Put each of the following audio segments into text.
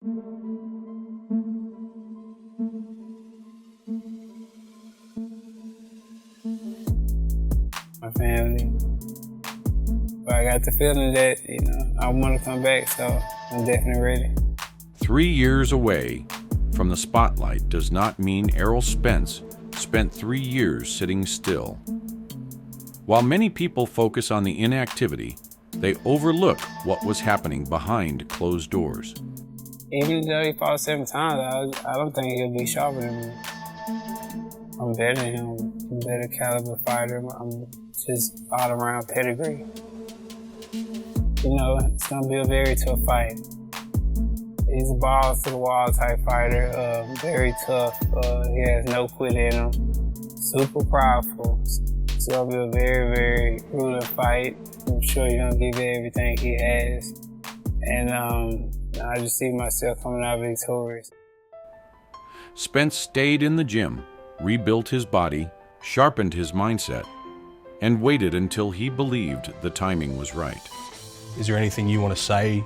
My family. But I got the feeling that, I want to come back, so I'm definitely ready. 3 years away from the spotlight does not mean Errol Spence spent 3 years sitting still. While many people focus on the inactivity, they overlook what was happening behind closed doors. Even though he fought 7 times, I don't think he'll be sharper than me. I'm better than him. I'm a better caliber fighter. I'm just all-around pedigree. It's gonna be a very tough fight. He's a balls to the wall type fighter, very tough. He has no quit in him. Super prideful. It's gonna be a very, very brutal fight. I'm sure he's gonna give it everything he has. And I just see myself coming out victorious. Spence stayed in the gym, rebuilt his body, sharpened his mindset, and waited until he believed the timing was right. Is there anything you want to say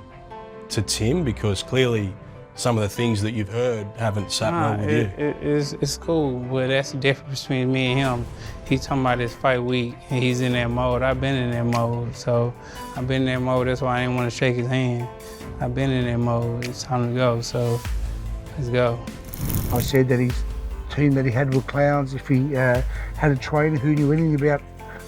to Tim? Because clearly some of the things that you've heard haven't sat well with you. It's cool, but that's the difference between me and him. He's talking about his fight week, and he's in that mode. I've been in that mode, so I've been in that mode. That's why I didn't want to shake his hand. I've been in that mode. It's time to go, so let's go. I said that his team that he had were clowns. If he had a trainer who knew anything about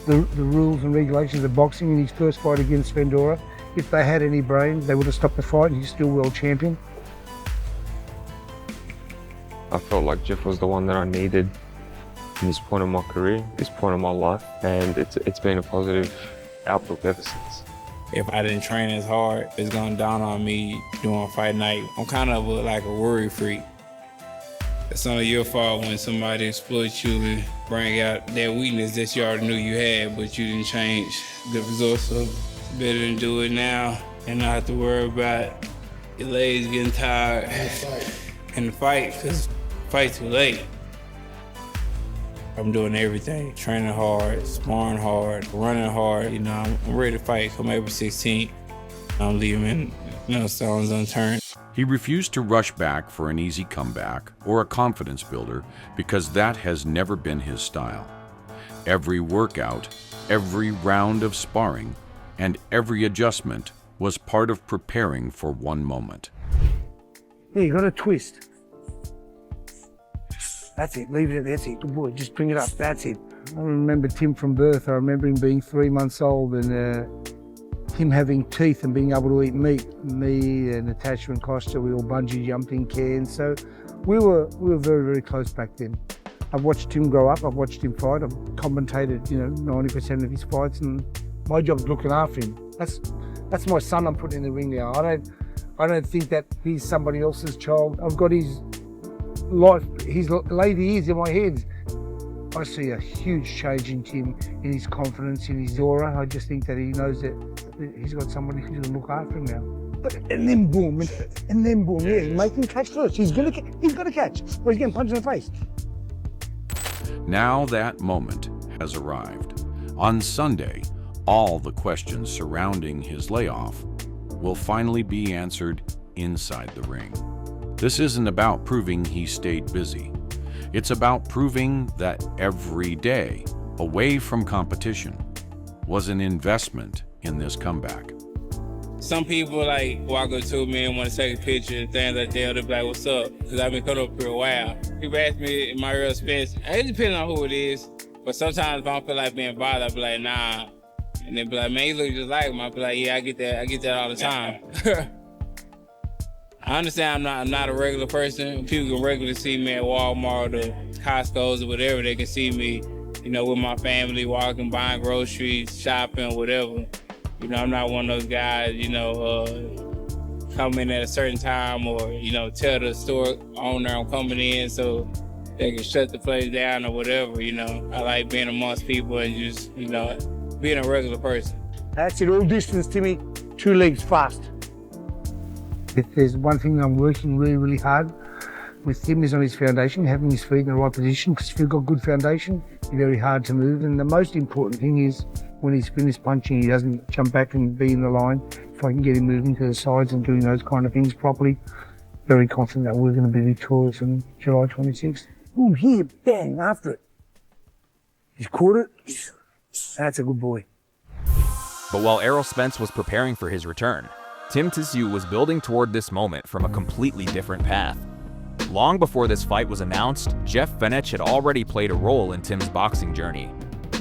the rules and regulations of boxing in his first fight against Vendora, if they had any brains, they would have stopped the fight, and he's still world champion. I felt like Jeff was the one that I needed in this point of my career, this point of my life, and it's been a positive outlook ever since. If I didn't train as hard, it's gonna dawn on me during fight night. I'm kind of like a worry freak. It's only your fault when somebody exploits you and bring out that weakness that you already knew you had, but you didn't change the results. So it's better than do it now and not have to worry about your legs getting tired in the fight, because fight too late. I'm doing everything, training hard, sparring hard, running hard. I'm ready to fight come April 16th. I'm leaving, stones unturned. He refused to rush back for an easy comeback or a confidence builder because that has never been his style. Every workout, every round of sparring, and every adjustment was part of preparing for one moment. Yeah, you got a twist. That's it, leave it at that. That's it, good boy, just bring it up, that's it. I remember Tim from birth. I remember him being 3 months old and him having teeth and being able to eat meat. Me and Natasha and Costa, we all bungee jumped in cans. So we were very, very close back then. I've watched him grow up, I've watched him fight, I've commentated, 90% of his fights, and my job's looking after him. That's my son I'm putting in the ring now. I don't think that he's somebody else's child. I've got his life, his lady years in my head. I see a huge change in Tim, in his confidence, in his aura. I just think that he knows that he's got somebody who's going to look after him now. And then boom, yeah, make him catch first. He's got to catch, or he's getting punched in the face. Now that moment has arrived. On Sunday, all the questions surrounding his layoff will finally be answered inside the ring. This isn't about proving he stayed busy. It's about proving that every day away from competition was an investment in this comeback. Some people walk up to me and want to take a picture and things like that. They'll be like, "What's up?" Because I've been coming up here a while. People ask me, "Am I Errol Spence?" It depends on who it is. But sometimes if I don't feel like being bothered, I'll be like, "Nah." And they'll be like, "Man, you look just like him." I'll be like, "Yeah, I get that all the time." I understand I'm not a regular person. People can regularly see me at Walmart or Costco's or whatever. They can see me, with my family, walking, buying groceries, shopping, whatever. I'm not one of those guys, come in at a certain time or, tell the store owner I'm coming in so they can shut the place down or whatever, I like being amongst people and just, being a regular person. That's it, all distance, Timmy. 2 legs fast. If there's one thing I'm working really, really hard with Tim is on his foundation, having his feet in the right position, because if you've got good foundation, you're very hard to move. And the most important thing is when he's finished punching, he doesn't jump back and be in the line. If I can get him moving to the sides and doing those kind of things properly, very confident that we're going to be victorious on July 26th. Boom, here, bang, after it. He's caught it. That's a good boy. But while Errol Spence was preparing for his return, Tim Tszyu was building toward this moment from a completely different path. Long before this fight was announced, Fenech had already played a role in Tim's boxing journey.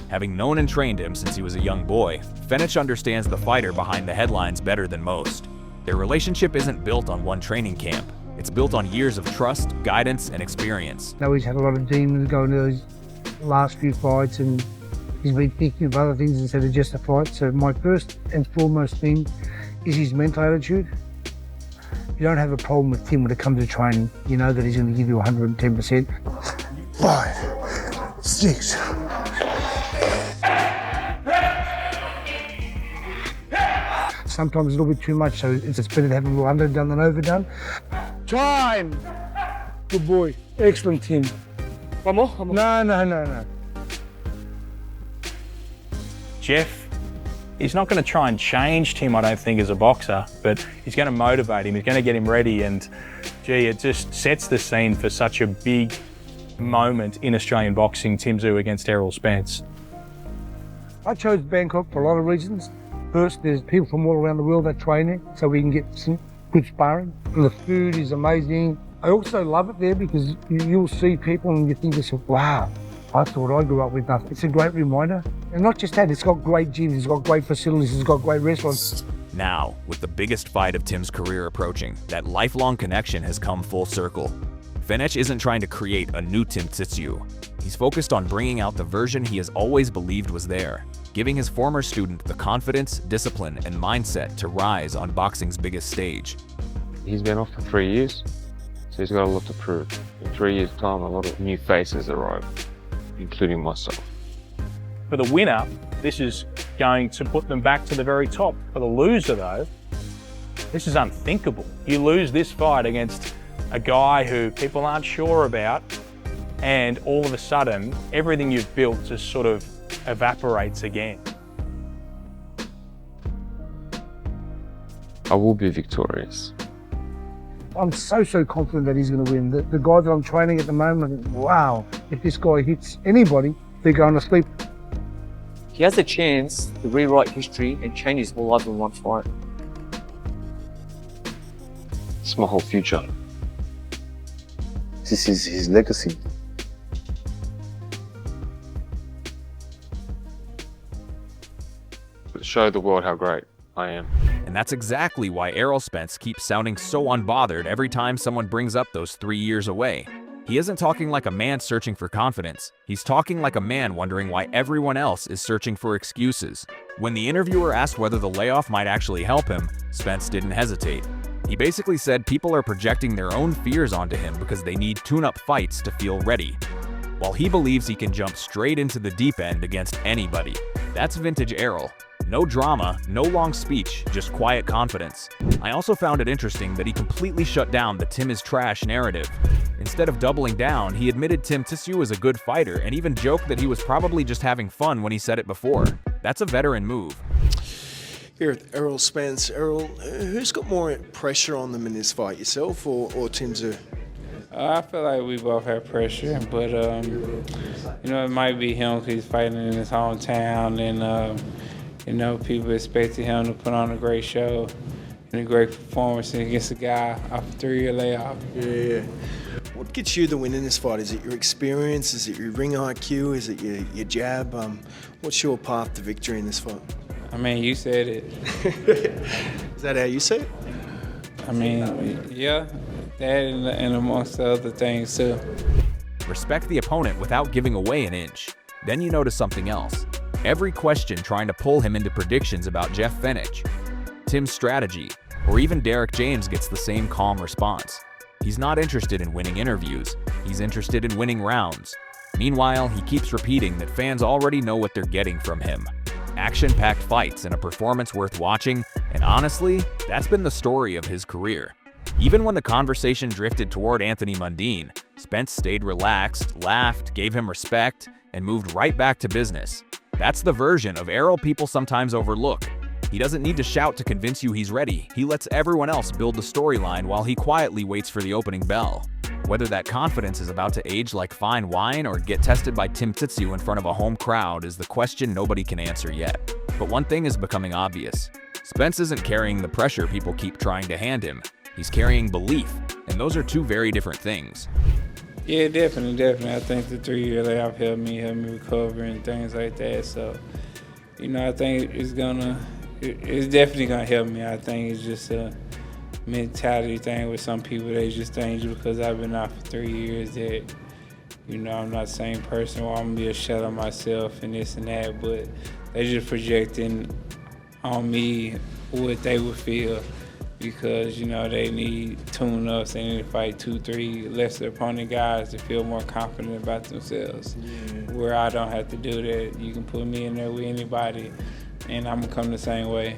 Having known and trained him since he was a young boy, Fenech understands the fighter behind the headlines better than most. Their relationship isn't built on one training camp. It's built on years of trust, guidance, and experience. I know he's had a lot of demons going to those last few fights, and he's been thinking of other things instead of just a fight. So my first and foremost thing is his mental attitude. You don't have a problem with Tim when it comes to training. You know that he's going to give you 110%. 5, 6. Sometimes a little bit too much, so it's better to have a little underdone than overdone. Time! Good boy. Excellent, Tim. One more? One more. No. Jeff, he's not going to try and change Tim, I don't think, as a boxer, but he's going to motivate him, he's going to get him ready, and gee, it just sets the scene for such a big moment in Australian boxing, Tim Tszyu against Errol Spence. I chose Bangkok for a lot of reasons. First, there's people from all around the world that train there, so we can get some good sparring. The food is amazing. I also love it there because you'll see people and you think to yourself, wow, I thought I grew up with nothing. It's a great reminder. And not just that, it's got great gyms, it's got great facilities, it's got great restaurants. Now, with the biggest fight of Tim's career approaching, that lifelong connection has come full circle. Fenech isn't trying to create a new Tim Tszyu. He's focused on bringing out the version he has always believed was there, giving his former student the confidence, discipline, and mindset to rise on boxing's biggest stage. He's been off for 3 years, so he's got a lot to prove. In 3 years' time, a lot of new faces arrive, including myself. For the winner, this is going to put them back to the very top. For the loser, though, this is unthinkable. You lose this fight against a guy who people aren't sure about, and all of a sudden, everything you've built just sort of evaporates again. I will be victorious. I'm so confident that he's going to win. The guy that I'm training at the moment, wow, if this guy hits anybody, they're going to sleep. He has a chance to rewrite history and change his whole life in one fight. It's my whole future. This is his legacy. Show the world how great I am. And that's exactly why Errol Spence keeps sounding so unbothered every time someone brings up those 3 years away. He isn't talking like a man searching for confidence. He's talking like a man wondering why everyone else is searching for excuses. When the interviewer asked whether the layoff might actually help him, Spence didn't hesitate. He basically said people are projecting their own fears onto him because they need tune-up fights to feel ready, while he believes he can jump straight into the deep end against anybody. That's vintage Errol. No drama, no long speech, just quiet confidence. I also found it interesting that he completely shut down the Tim is trash narrative. Instead of doubling down, he admitted Tim Tszyu is a good fighter and even joked that he was probably just having fun when he said it before. That's a veteran move. Here at Errol Spence, Errol, who's got more pressure on them in this fight, yourself or Tim Tszyu? I feel like we both have pressure, but it might be him because he's fighting in his hometown, and people expected him to put on a great show and a great performance against a guy off a 3-year layoff. Yeah. What gets you the win in this fight? Is it your experience? Is it your ring IQ? Is it your jab? What's your path to victory in this fight? I mean, you said it. Is that how you see it? I mean, yeah, that and amongst the other things too. Respect the opponent without giving away an inch. Then you notice something else. Every question trying to pull him into predictions about Fenech, Tim's strategy, or even Derek James gets the same calm response. He's not interested in winning interviews, he's interested in winning rounds. Meanwhile, he keeps repeating that fans already know what they're getting from him. Action-packed fights and a performance worth watching, and honestly, that's been the story of his career. Even when the conversation drifted toward Anthony Mundine, Spence stayed relaxed, laughed, gave him respect, and moved right back to business. That's the version of Errol people sometimes overlook. He doesn't need to shout to convince you he's ready. He lets everyone else build the storyline while he quietly waits for the opening bell. Whether that confidence is about to age like fine wine or get tested by Tim Tszyu in front of a home crowd is the question nobody can answer yet. But one thing is becoming obvious. Spence isn't carrying the pressure people keep trying to hand him. He's carrying belief, and those are two very different things. Yeah, definitely. I think the 3-year layoff helped me recover and things like that. So, I think it's definitely gonna help me. I think it's just a mentality thing with some people. They just think just because I've been out for 3 years that, I'm not the same person, or I'm gonna be a shell of myself and this and that, but they just projecting on me what they would feel because, they need tune-ups, they need to fight 2-3 lesser opponent guys to feel more confident about themselves. Yeah. Where I don't have to do that. You can put me in there with anybody and I'm gonna come the same way.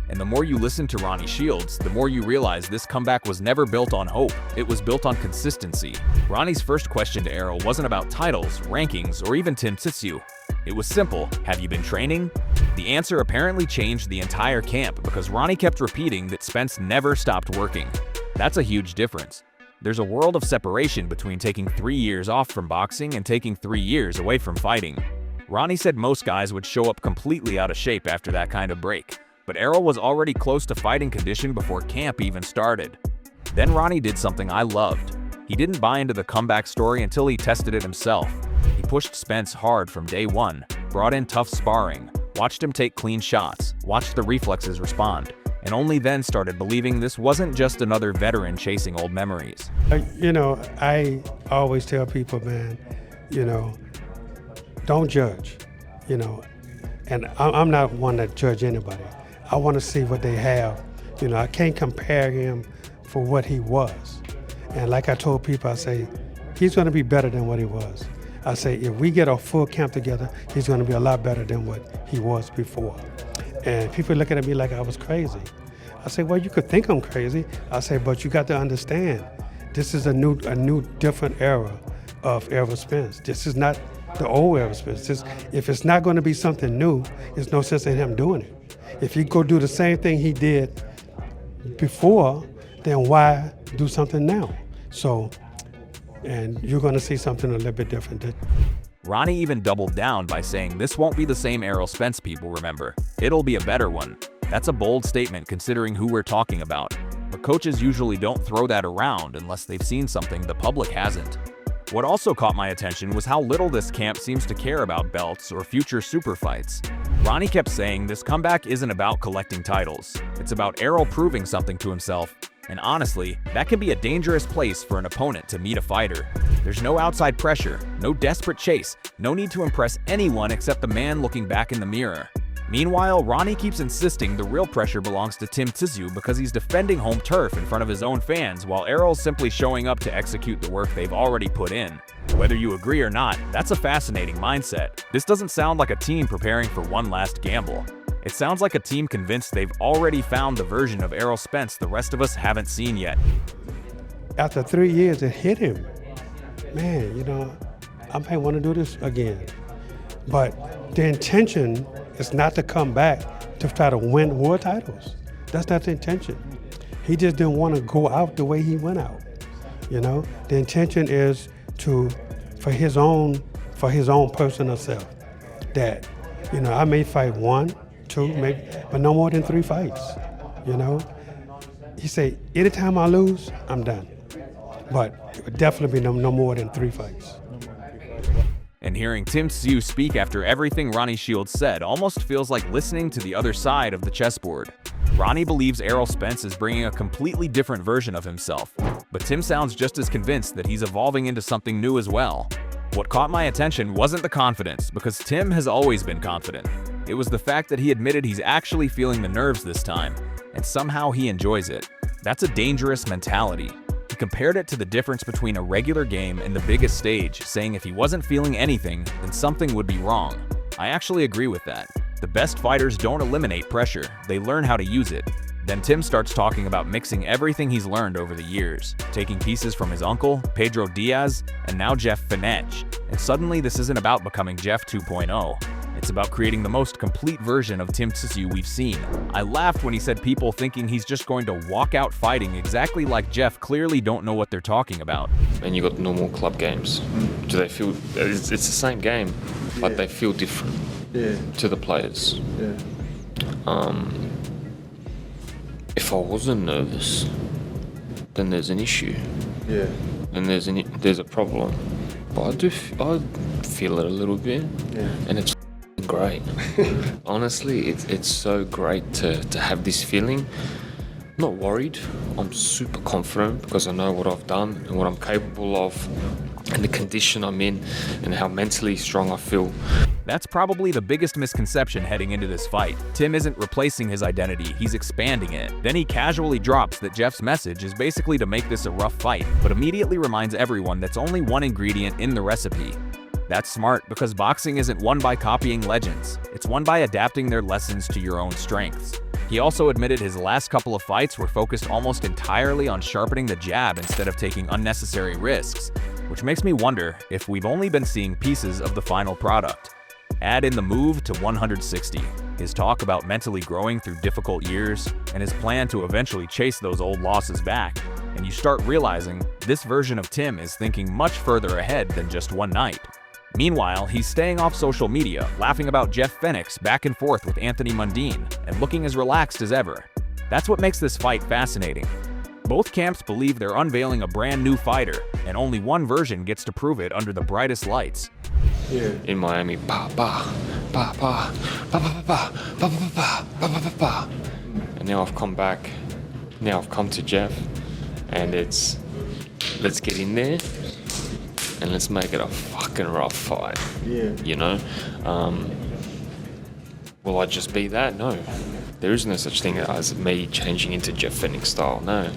And the more you listen to Ronnie Shields, the more you realize this comeback was never built on hope. It was built on consistency. Ronnie's first question to Errol wasn't about titles, rankings, or even Tim Tszyu. It was simple: have you been training? The answer apparently changed the entire camp because Ronnie kept repeating that Spence never stopped working. That's a huge difference. There's a world of separation between taking 3 years off from boxing and taking 3 years away from fighting. Ronnie said most guys would show up completely out of shape after that kind of break, but Errol was already close to fighting condition before camp even started. Then Ronnie did something I loved. He didn't buy into the comeback story until he tested it himself. He pushed Spence hard from day one, brought in tough sparring, watched him take clean shots, watched the reflexes respond, and only then started believing this wasn't just another veteran chasing old memories. I always tell people, man, don't judge, and I'm not one to judge anybody. I want to see what they have. I can't compare him for what he was. And like I told people, I say, he's going to be better than what he was. I say, if we get a full camp together, he's going to be a lot better than what he was before. And people looking at me like I was crazy. I say, well, you could think I'm crazy. I say, but you got to understand, this is a new, different era of Errol Spence. This is not the old Errol Spence. If it's not going to be something new, there's no sense in him doing it. If he go do the same thing he did before, then why do something now? So, and you're going to see something a little bit different. Ronnie even doubled down by saying this won't be the same Errol Spence people remember. It'll be a better one. That's a bold statement considering who we're talking about. But coaches usually don't throw that around unless they've seen something the public hasn't. What also caught my attention was how little this camp seems to care about belts or future super fights. Ronnie kept saying this comeback isn't about collecting titles. It's about Errol proving something to himself. And honestly, that can be a dangerous place for an opponent to meet a fighter. There's no outside pressure, no desperate chase, no need to impress anyone except the man looking back in the mirror. Meanwhile, Ronnie keeps insisting the real pressure belongs to Tim Tszyu because he's defending home turf in front of his own fans while Errol's simply showing up to execute the work they've already put in. Whether you agree or not, that's a fascinating mindset. This doesn't sound like a team preparing for one last gamble. It sounds like a team convinced they've already found the version of Errol Spence the rest of us haven't seen yet. After 3 years, it hit him. Man, I may want to do this again. But the intention is not to come back to try to win world titles. That's not the intention. He just didn't want to go out the way he went out. The intention is for his own personal self. That, I may fight 1, 2, maybe, but no more than 3 fights. He say, anytime I lose, I'm done. But it would definitely be no more than 3 fights. And hearing Tim Tszyu speak after everything Ronnie Shields said almost feels like listening to the other side of the chessboard. Ronnie believes Errol Spence is bringing a completely different version of himself, but Tim sounds just as convinced that he's evolving into something new as well. What caught my attention wasn't the confidence, because Tim has always been confident. It was the fact that he admitted he's actually feeling the nerves this time, and somehow he enjoys it. That's a dangerous mentality. He compared it to the difference between a regular game and the biggest stage, saying if he wasn't feeling anything, then something would be wrong. I actually agree with that. The best fighters don't eliminate pressure, they learn how to use it. Then Tim starts talking about mixing everything he's learned over the years, taking pieces from his uncle, Pedro Diaz, and now Jeff Fenech. And suddenly this isn't about becoming Jeff 2.0. It's about creating the most complete version of Tim Tszyu we've seen. I laughed when he said people thinking he's just going to walk out fighting exactly like Jeff clearly don't know what they're talking about. And you got normal club games. Do they feel it's the same game, but they feel different to the players? If I wasn't nervous, then there's an issue. Then there's a problem. But I feel it a little bit, and it's great. Honestly, it's so great to have this feeling. I'm not worried. I'm super confident because I know what I've done and what I'm capable of, and the condition I'm in, and how mentally strong I feel. That's probably the biggest misconception heading into this fight. Tim isn't replacing his identity, he's expanding it. Then he casually drops that Jeff's message is basically to make this a rough fight, but immediately reminds everyone that's only one ingredient in the recipe. That's smart because boxing isn't won by copying legends, it's won by adapting their lessons to your own strengths. He also admitted his last couple of fights were focused almost entirely on sharpening the jab instead of taking unnecessary risks, which makes me wonder if we've only been seeing pieces of the final product. Add in the move to 160, his talk about mentally growing through difficult years, and his plan to eventually chase those old losses back, and you start realizing this version of Tim is thinking much further ahead than just one night. Meanwhile, he's staying off social media, laughing about Jeff Fenech's back and forth with Anthony Mundine, and looking as relaxed as ever. That's what makes this fight fascinating. Both camps believe they're unveiling a brand new fighter, and only one version gets to prove it under the brightest lights. In Miami, ba ba ba ba ba ba ba ba ba ba ba ba. And now I've come back. Now I've come to Jeff, and it's let's get in there and let's make it a fucking rough fight. You know, will I just be that? No, there is no such thing as me changing into Jeff Fenech style. No,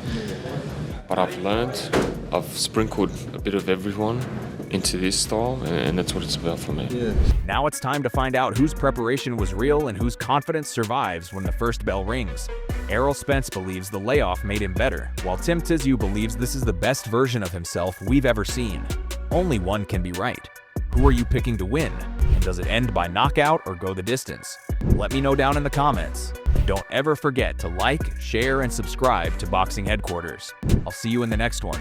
but I've learned. I've sprinkled a bit of everyone into this style, and that's what it's about for me. Now it's time to find out whose preparation was real and whose confidence survives when the first bell rings. Errol Spence believes the layoff made him better, while Tim Tszyu believes this is the best version of himself we've ever seen. Only one can be right. Who are you picking to win? And does it end by knockout or go the distance? Let me know down in the comments. Don't ever forget to like, share, and subscribe to Boxing Headquarters. I'll see you in the next one.